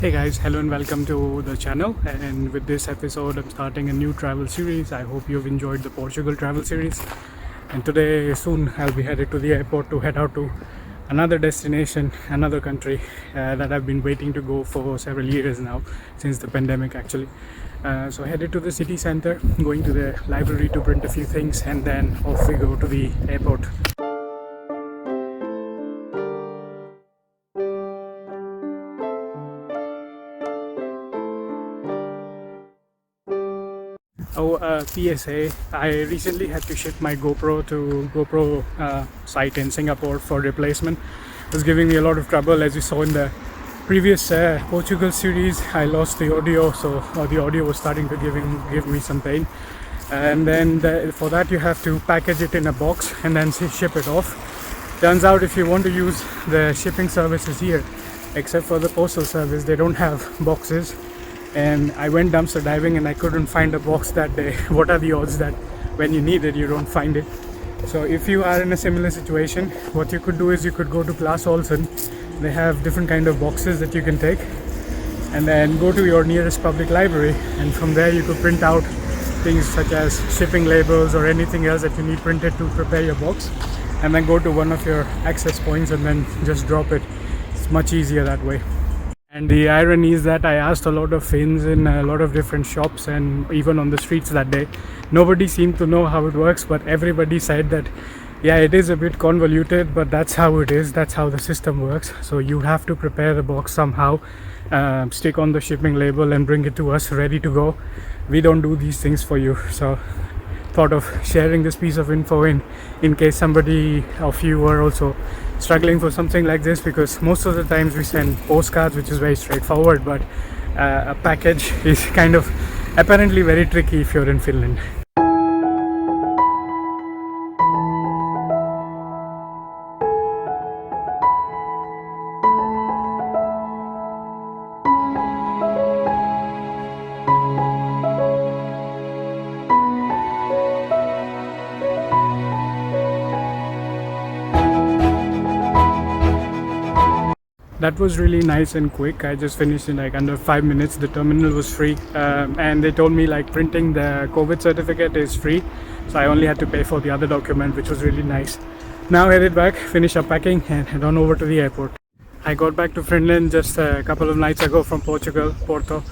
Hey guys, hello and welcome to the channel. And with this episode, I'm starting a new travel series. I hope you've enjoyed the Portugal travel series. And today, soon, I'll be headed to the airport to head out to another destination, another country that I've been waiting to go for several years now, since the pandemic actually. So headed to the city center, going to the library to print a few things, and then off we go to the airport. PSA. I recently had to ship my GoPro site in Singapore for replacement. It was giving me a lot of trouble, as you saw in the previous Portugal series. I lost the audio, so the audio was starting to give me some pain. And then for that you have to package it in a box and then ship it off. Turns out if you want to use the shipping services here, except for the postal service, they don't have boxes. And I went dumpster diving and I couldn't find a box that day. What are the odds that when you need it you don't find it? So if you are in a similar situation, what you could do is you could go to Class Olsen. They have different kind of boxes that you can take, and then go to your nearest public library, and from there you could print out things such as shipping labels or anything else that you need printed to prepare your box, and then go to one of your access points and then just drop it. It's much easier that way. And the irony is that I asked a lot of Finns in a lot of different shops and even on the streets that day. Nobody seemed to know how it works, but everybody said that yeah, it is a bit convoluted, but that's how it is, that's how the system works. So you have to prepare the box somehow, stick on the shipping label and bring it to us ready to go. We don't do these things for you. So thought of sharing this piece of info in case somebody of you are also struggling for something like this, because most of the times we send postcards, which is very straightforward, but a package is kind of apparently very tricky if you're in Finland. That was really nice and quick. I just finished in like under 5 minutes. The terminal was free, and they told me like printing the COVID certificate is free, so I only had to pay for the other document, which was really nice. Now headed back, finish up packing and head on over to the airport. I got back to Finland just a couple of nights ago from Portugal, Porto,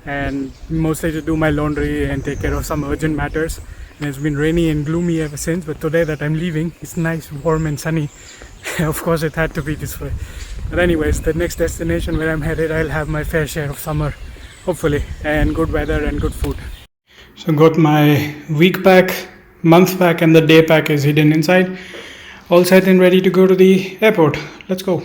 and mostly to do my laundry and take care of some urgent matters. And it's been rainy and gloomy ever since, but today that I'm leaving, it's nice, warm and sunny. Of course it had to be this way. But anyways, the next destination where I'm headed, I'll have my fair share of summer, hopefully, and good weather and good food. So got my week pack, month pack and the day pack is hidden inside. All set and ready to go to the airport. Let's go.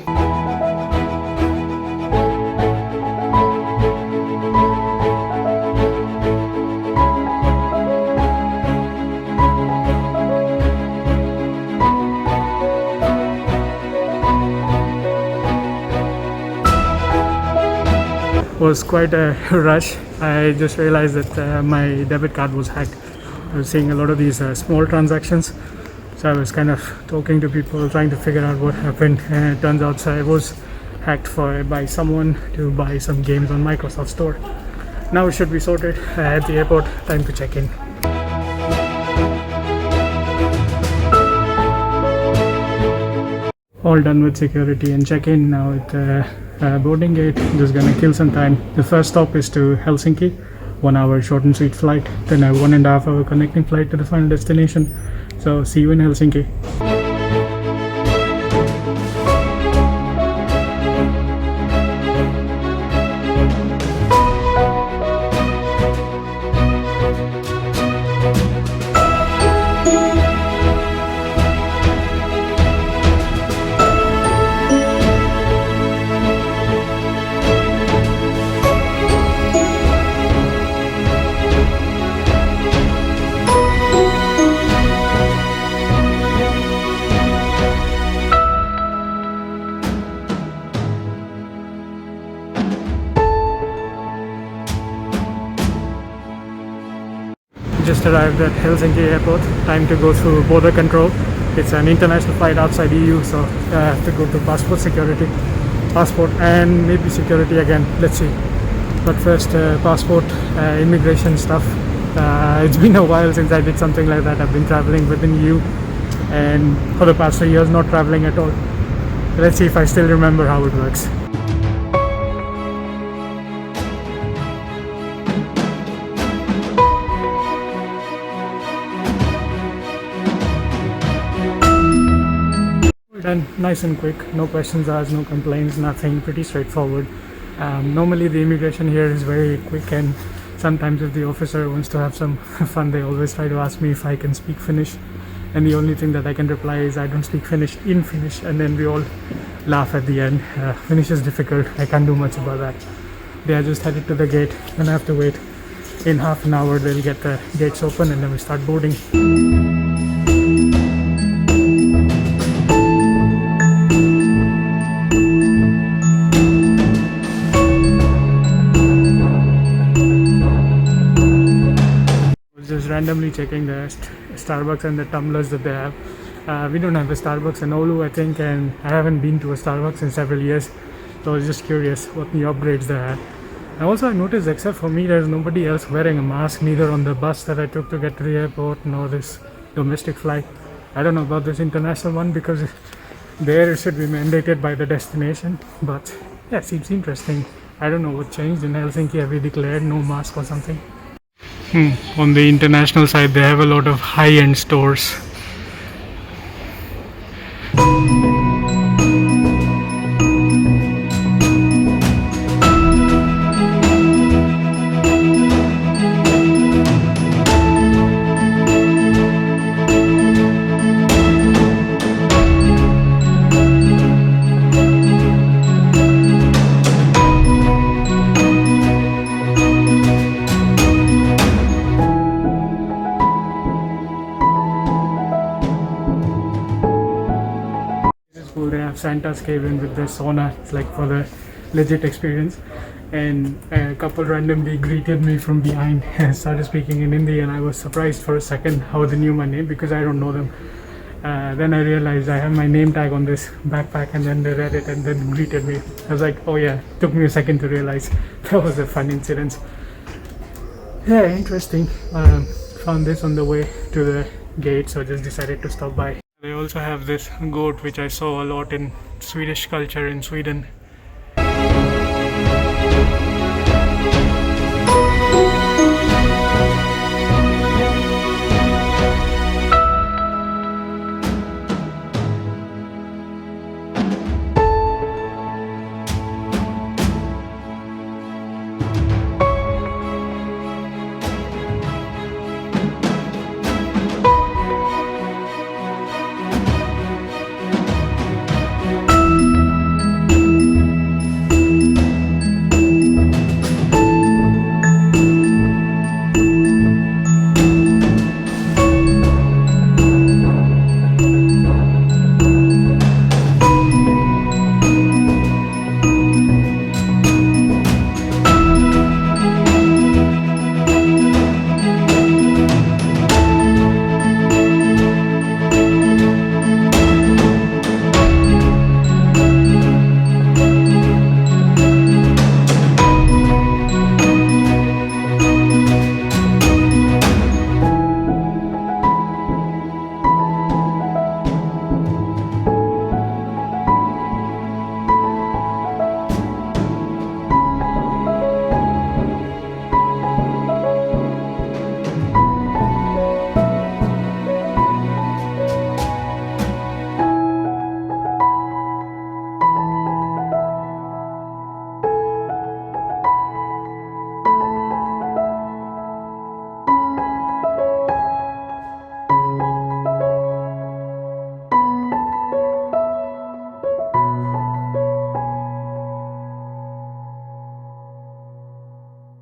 Was quite a rush. I just realized that my debit card was hacked. I was seeing a lot of these small transactions, so I was kind of talking to people, trying to figure out what happened, and it turns out I was hacked by someone to buy some games on Microsoft Store. Now it should be sorted. At the airport, time to check in. All done with security and check-in. Now at the boarding gate, just gonna kill some time. The first stop is to Helsinki, 1 hour short and sweet flight, then a 1.5 hour connecting flight to the final destination. So see you in Helsinki. Just arrived at Helsinki airport. Time to go through border control. It's an international flight outside EU, so I have to go to passport security. passport and maybe security again. Let's see. But first, passport, immigration stuff. It's been a while since I did something like that. I've been traveling within EU and for the past 3 years not traveling at all. Let's see if I still remember how it works. Done nice and quick, no questions asked, no complaints, nothing, pretty straightforward. Normally the immigration here is very quick, and sometimes if the officer wants to have some fun, they always try to ask me if I can speak Finnish, and the only thing that I can reply is I don't speak Finnish in Finnish, and then we all laugh at the end. Finnish is difficult, I can't do much about that. They are just headed to the gate and I have to wait. In half an hour they'll get the gates open and then we start boarding. Just randomly checking the Starbucks and the tumblers that they have. We don't have a Starbucks in Oulu, I think, and I haven't been to a Starbucks in several years, so I was just curious what new upgrades they had. And also I noticed, except for me, there's nobody else wearing a mask, neither on the bus that I took to get to the airport nor this domestic flight. I don't know about this international one because there it should be mandated by the destination, but yeah, it seems interesting. I don't know what changed in Helsinki. Have we declared no mask or something? On the international side, they have a lot of high-end stores. They have Santa's cabin with the sauna. It's like for the legit experience. And a couple randomly greeted me from behind and started speaking in Hindi, and I was surprised for a second how they knew my name because I don't know them. Then I realized I have my name tag on this backpack, and then they read it and then greeted me. I was like, oh yeah, took me a second to realize. That was a fun incident. Yeah, interesting. Found this on the way to the gate, so just decided to stop by. They also have this goat which I saw a lot in Swedish culture in Sweden.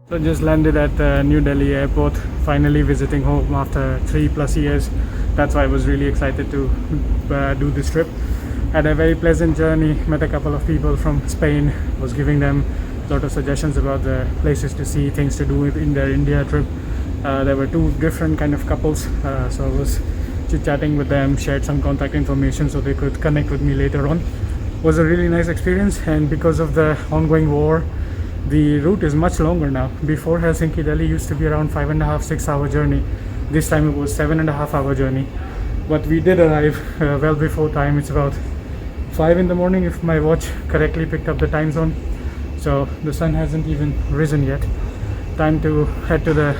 So just landed at New Delhi airport, finally visiting home after 3+ years. That's why I was really excited to do this trip. Had a very pleasant journey, met a couple of people from Spain, was giving them a lot of suggestions about the places to see, things to do in their India trip. There were two different kind of couples, so I was chit-chatting with them, shared some contact information so they could connect with me later on. was a really nice experience, and because of the ongoing war, the route is much longer now. Before, Helsinki Delhi used to be around 5.5-6 hour journey. This time it was 7.5 hour journey, but we did arrive well before time. It's about 5 in the morning if my watch correctly picked up the time zone, so the sun hasn't even risen yet. Time to head to the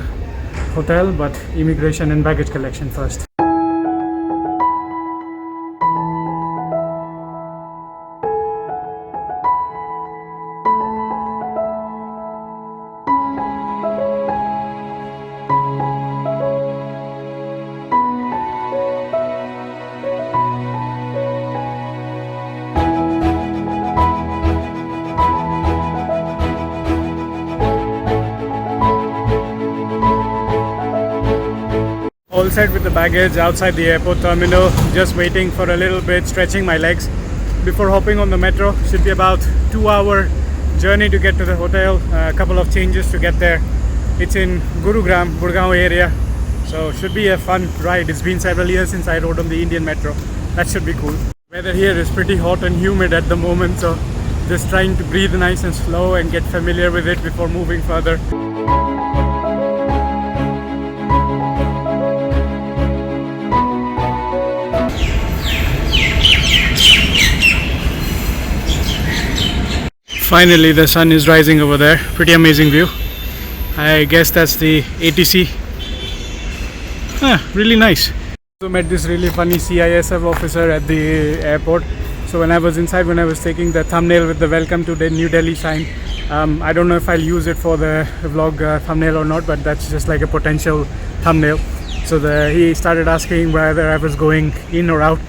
hotel, but immigration and baggage collection first. All set with the baggage outside the airport terminal, just waiting for a little bit, stretching my legs before hopping on the metro. Should be about 2 hour journey to get to the hotel, a couple of changes to get there. It's in Gurugram, Gurgaon area, so should be a fun ride. It's been several years since I rode on the Indian metro. That should be cool. Weather here is pretty hot and humid at the moment, so just trying to breathe nice and slow and get familiar with it before moving further. Finally, the sun is rising over there. Pretty amazing view. I guess that's the ATC. Really nice. So met this really funny CISF officer at the airport. So when I was inside, when I was taking the thumbnail with the welcome to the New Delhi sign, I don't know if I'll use it for the vlog thumbnail or not, but that's just like a potential thumbnail. So he started asking whether I was going in or out.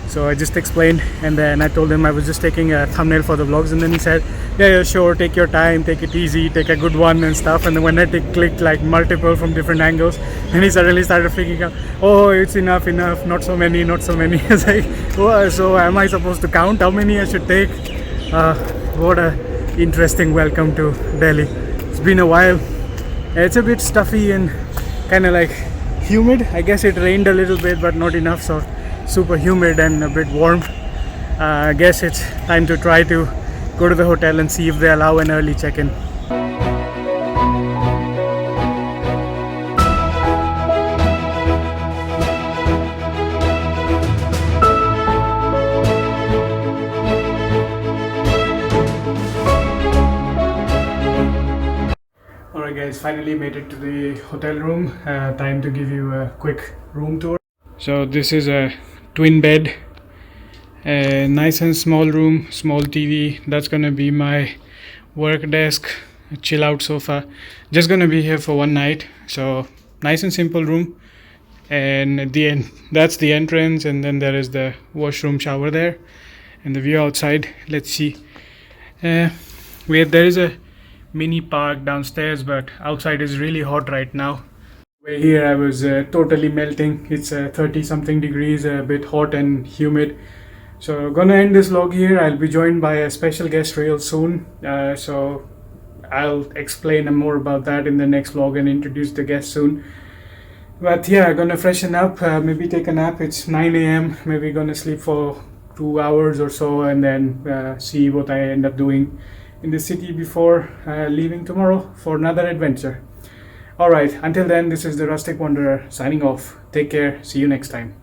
So I just explained, and then I told him I was just taking a thumbnail for the vlogs, and then he said, yeah, sure, take your time, take it easy, take a good one and stuff. And then when I clicked like multiple from different angles, and he suddenly started freaking out. Oh, it's enough, not so many, not so many. I was like, oh, so am I supposed to count how many I should take? What a interesting welcome to Delhi. It's been a while. It's a bit stuffy and kind of like humid. I guess it rained a little bit, but not enough, so super humid and a bit warm. I guess it's time to try to go to the hotel and see if they allow an early check-in. Alright guys, finally made it to the hotel room. Time to give you a quick room tour. So this is a twin bed, a nice and small room, small TV. That's gonna be my work desk, a chill out sofa. Just gonna be here for one night, so nice and simple room. And at the end, that's the entrance, and then there is the washroom, shower there, and the view outside. Let's see. There is a mini park downstairs, but outside is really hot right now. Here I was totally melting. It's 30 something degrees, a bit hot and humid. So gonna end this vlog here. I'll be joined by a special guest real soon, so I'll explain more about that in the next vlog and introduce the guest soon. But yeah, gonna freshen up, maybe take a nap. It's 9 a.m. maybe gonna sleep for 2 hours or so, and then see what I end up doing in the city before leaving tomorrow for another adventure. Alright, until then, this is the Rustic Wanderer signing off. Take care, see you next time.